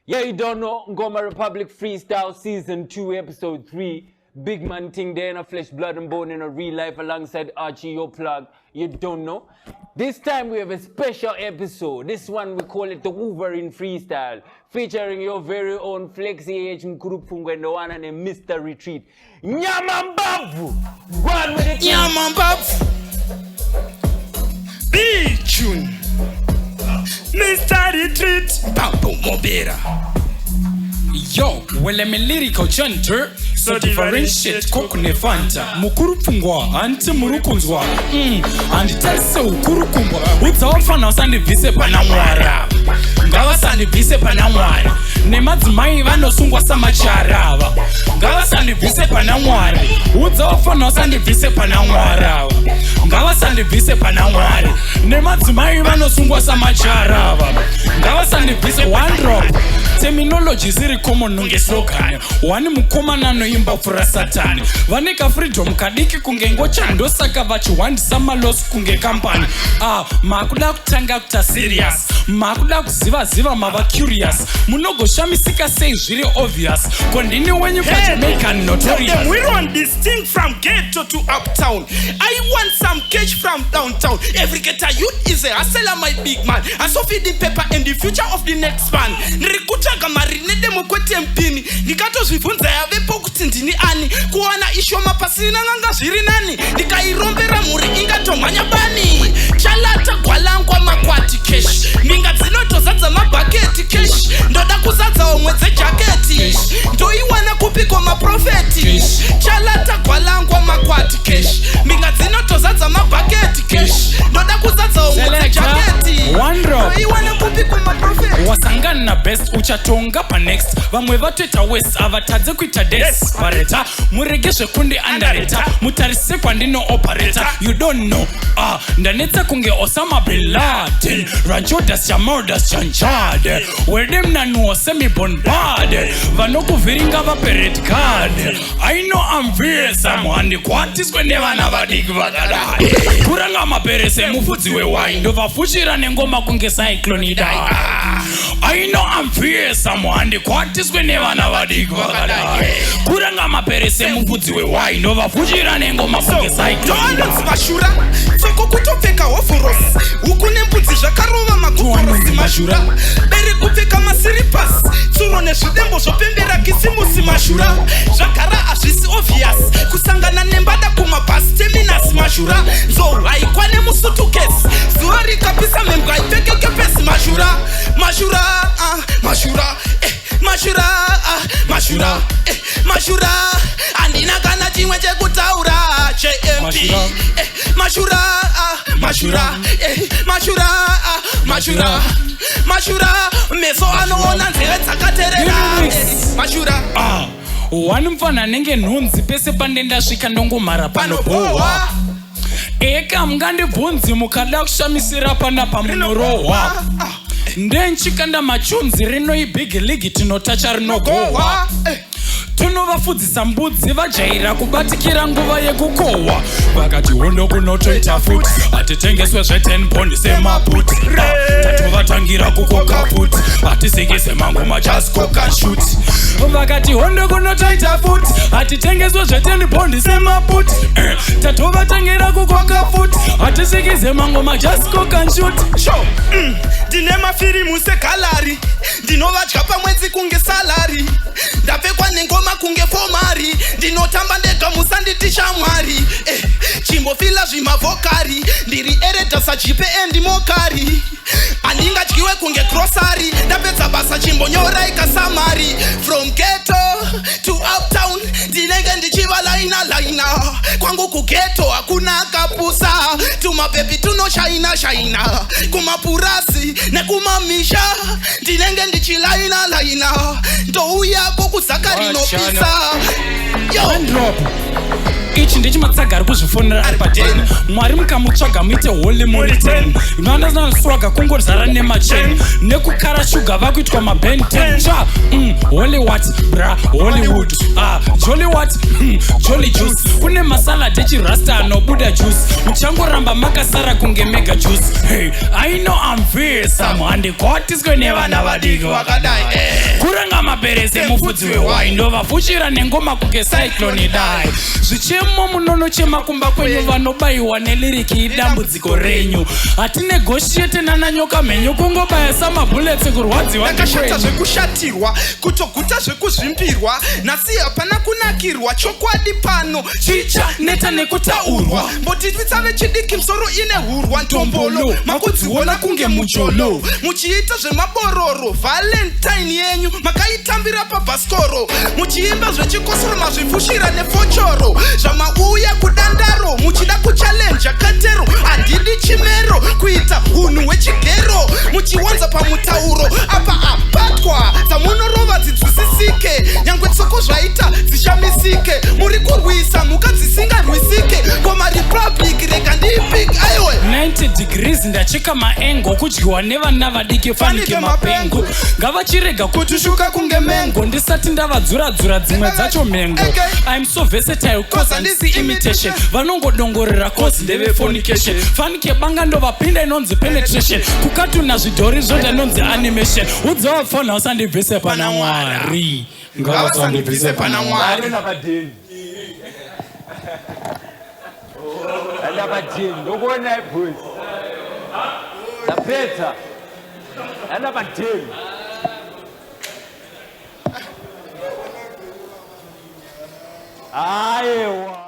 Yeah, you don't know, Ngoma Republic Freestyle Season 2, Episode 3. Big man thing there in a flesh, blood and bone in a real life alongside Archie, your plug. You don't know. This time we have a special episode. This one we call it the Wolverine Freestyle. Featuring your very own Flexi H Mkurupungwe and the one and a Mr. Retreat. Nyamambavu! Go on with it. Nyamambavu! Big tune! Mr. Retreat! Bambo Mobera! Yo, well I'm a lyrical chanter. So differentiate kokune fanta mukuru pfungwa anti murukunzwa anditase ukuru kumbwa udzawafana usandibvise pana mwara ngavasandibvise pana mwari nemadzimai vanosungwa samacharava ngavasandibvise pana mwari udzawafana usandibvise pana mwarava ngavasandibvise pana mwari nemadzimai vanosungwa samacharava ngavasandibvise one drop terminology ziri common nonge slogan wani mukomana noimba fura satani vaneka freedom kadiki kunge ngocha ndosaka vachiwandisa malosi kunge company makuda kutanga kuta serious makuda kuziva mava curious munogoshamisika sei zviri obvious kondini wenyu Jamaican notorious. We run this thing from ghetto to uptown. I want some cash from downtown. Every ghetto youth is a hustler, my big man. I so feed the paper and the future of the next man. Nirikuta gamari nedemo kwete mpini. Nikato zvifunza ya vepo kutindini ani. Kuwana isho mapasini na nganga ziri nani. Nikairombera muri inga tomanya bani. Chalata kwa langwa makwati cash. Minga zinoto zaza mabaketi cash. Ndoda kuzaza omweze jaketi. Ndoi wana kupiko maprofeti. Chalata kwa langwa makwati cash. Minga zinoto zaza mabaketi cash. Ndoda kuzaza omweze jaketi. Ndoi wana kupiko maprofeti. Wasangana na best uchatonga pa next vamwe vateta west avatadze kuita despareta muregeshe kundi undereta mutarise kwandino operator you don't know ndanetsa kunge Osama bin Laden Rajodas Chamodas Chanchade wedem nanuo semi bombard vanokuviringa va parade card I know I'm very someone kwatiswe nevana vadiki vakadai kuranga maperese mufudzi wewine ndovafushira nengoma kunge cyclone dai I know I'm fierce someone kwatiswe nevana vadiki vakadai kuranga maperese mufudzi wewine ndovafushira nengoma kunge cyclone dai mashura soko kutopfeka hoforos ukune mbudzi zvakarova makoforosi mashura bere kupfeka masiripas tsuro nezvidembo zvopembera kisimusi mashura zvagara hazvisi obvious kusangana nembada kumabhasi terminus mashura nzou haikwane musutukesi zuva rikapisa membwa haipfekeke pesi mashura mashura mashura mashura mashura mashura handina kana chimwe chekutaura chemp mashura mashura mashura mashura mashura meso anoona nzeve dzakaterera mashura wani mfana nenge nhunzi pese pandendasvika ndongomhara panobohwa eka mungandibvunzi mukada kushamisira pana pamunorohwa ndenchikanda machunzi rinoibhigi ligi tinotacha rinogohwa tunovafudzisa mbudzi vajaira kubatikira nguva yekukohwa vakati hondo kunotoita futi hatitengeswe zve10 pondi semaputi tatovatangira kukoka futi hatisikise mangoma jaskoka shuti vakati hondo kunotoita futi hatitengeswe zve10 pondi semaputi tatovatangira kukoka futi hatisikise mangoma jaskoka shuti ndine mafirimu segalari ndinovadya pamwedzi kunge salari ndapfekwa nengoma kunge pomari ndinotamba ndega musanditi shamwari chimbofila zvimavhokari ndiri eredhasa jipe endimokari handingadyiwe kunge krosari ndapedza basa chimbonyora ikasamari from ghetto to uptown ndinenge ndichiva laina kwangu kugeto hakuna kapusa tumapepi tunoshaina kumapurasi nekumamisha ndinenge ndichilaina ndouya kokuzaka rinopisa Yo. ichi ndechimatsaga ari kuzvifonera ari padeni mwari mukamutsvaga muite holy muri 10 imandanaswaga kungodzara nemacheni nekukara shuga vakuitwa maben 10 cha holy what bra hollywood jolly what jolly juice kune masalad echirasta anobuda juice muchangoramba makasara kunge mega juice. Hey, I know I'm fearsome handikotiswe nevana vadiki vakadai kuranga maperese mufudzi wewai ndovafushira nengoma kuke cyclone dai zvichemo munono chemakumba kwenyu vanobayiwa neliriki idambudziko renyu hatine goshete nananyoka mhenyu kungobaya samabhuletsi kurwadziwa ndakashata zvekushatirwa kutoguta zvekuzvimbirwa nhasi hapana kunakirwa chokwadi pano chicha neta nekutaurwa mbotitwitsa vechidiki msoro ine hurwa ntombolo makudziona kunge mujolo muchiita zvemabororo valentine yenyu makaitambira pabhaskoro muchiimba zvechikosoro mazvifushira nefochoro zvamauya kudandaro muchida kuchalenja katero handidi chimero kuita hunhu hwechigero muchiwanza pamutauro apa apatwa dzamunorova dzidzwisisike nyangwe tsoko zvaita dzishamisike muri kurwisa mhuka dzisingarwisike Ngoma Republic rega ndipik aiwe 90 degrees ndacheka maengo kudyiwa nevana vadiki fanike mapengo ngavachirega kutushuka kunge mengo ndisati ndavadzura dzimwe dzacho mengo I'm so versatile cause handisi imitation vanongodongorera cause ndeve fornication fanike banga ndovapinda inonzi penetration kukatuna zvidhori zvoda inonzi animation udzawa fona usandibvise pana mwari ngavasandibvise pana mwari Andabadini ndokona ibhuzi zaphetha andabadini hayi